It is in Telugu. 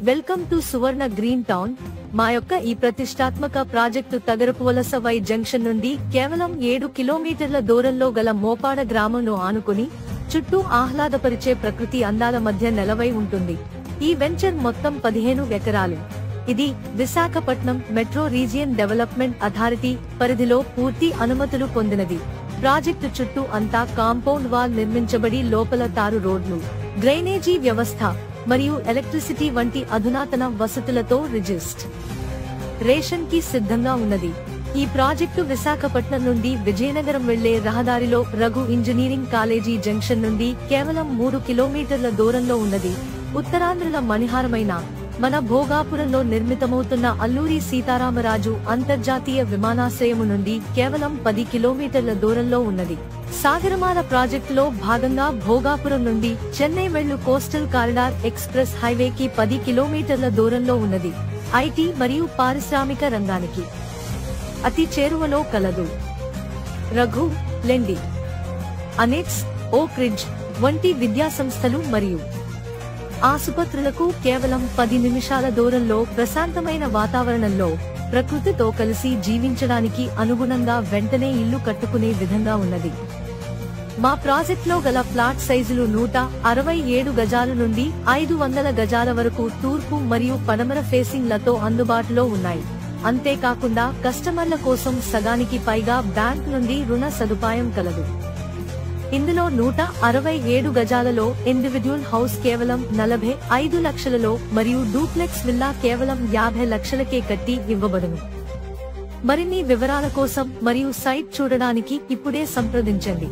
Welcome to Suvarna green town. మా యొక్క ఈ ప్రతిష్టాత్మక ప్రాజెక్టు తగరపువలస వై జంక్షన్ నుండి కేవలం 7 కిలోమీటర్ల దూరంలో గల మోపాడ గ్రామంను ఆనుకుని చుట్టూ ఆహ్లాదపరిచే ప్రకృతి అందాల మధ్య నెలవై ఉంటుంది. ఈ వెంచర్ మొత్తం 15 ఎకరాలు. ఇది Visakhapatnam metro region development authority పరిధిలో పూర్తి అనుమతులు పొందినది. ప్రాజెక్టు చుట్టూ అంతా కాంపౌండ్ వాల్ నిర్మించబడి లోపల తారు రోడ్లు, డ్రైనేజీ వ్యవస్థ మరియు ఎలక్ట్రిసిటీ వంటి అధునాతన వసతులతో రిజిస్ట్రేషన్ కి సిద్ధంగా ఉన్నది. ఈ ప్రాజెక్టు విశాఖపట్నం నుండి విజయనగరం వెళ్లే రహదారిలో రఘు ఇంజనీరింగ్ కాలేజీ జంక్షన్ నుండి కేవలం 3 కిలోమీటర్ల దూరంలో ఉన్నది. ఉత్తరాంధ్రల మణిహారమైన మన భోగాపురంలో నిర్మితమవుతున్న అల్లూరి సీతారామరాజు అంతర్జాతీయ విమానాశ్రయము నుండి కేవలం 10 కిలోమీటర్ల దూరంలో ఉన్నది. సాగరమాల ప్రాజెక్టులో భాగంగా భోగాపురం నుండి చెన్నై వెళ్ళు కోస్టల్ కారిడార్ ఎక్స్ప్రెస్ హైవేకి 10 కిలోమీటర్ల దూరంలో ఉన్నది. ఐటీ మరియు పారిశ్రామిక రంగానికి అతి చేరువలో కలదు. రఘు, లెండి, అనెట్స్, ఓక్ రిడ్జ్ వంటి విద్యాసంస్థలు మరియు ఆసుపత్రులకు కేవలం 10 నిమిషాల దూరంలో ప్రశాంతమైన వాతావరణంలో ప్రకృతితో కలిసి జీవించడానికి అనుగుణంగా వెంటనే ఇల్లు కట్టుకునే విధంగా ఉన్నది. మా ప్రాజెక్టులో గల ఫ్లాట్ సైజులు 167 గజాల నుండి 500 గజాల వరకు తూర్పు మరియు పడమర ఫేసింగ్ లతో అందుబాటులో ఉన్నాయి. అంతేకాకుండా కస్టమర్ల కోసం సగానికి పైగా బ్యాంక్ నుండి రుణ సదుపాయం కలదు. ఇందులో 167 గజాలలో ఇండివిడ్యువల్ హౌస్ కేవలం 45 లక్షలలో మరియు డూప్లెక్స్ విల్లా కేవలం 50 లక్షలకే కట్టి ఇవ్వబడును. మరిన్ని వివరాల కోసం మరియు సైట్ చూడడానికి ఇప్పుడే సంప్రదించండి.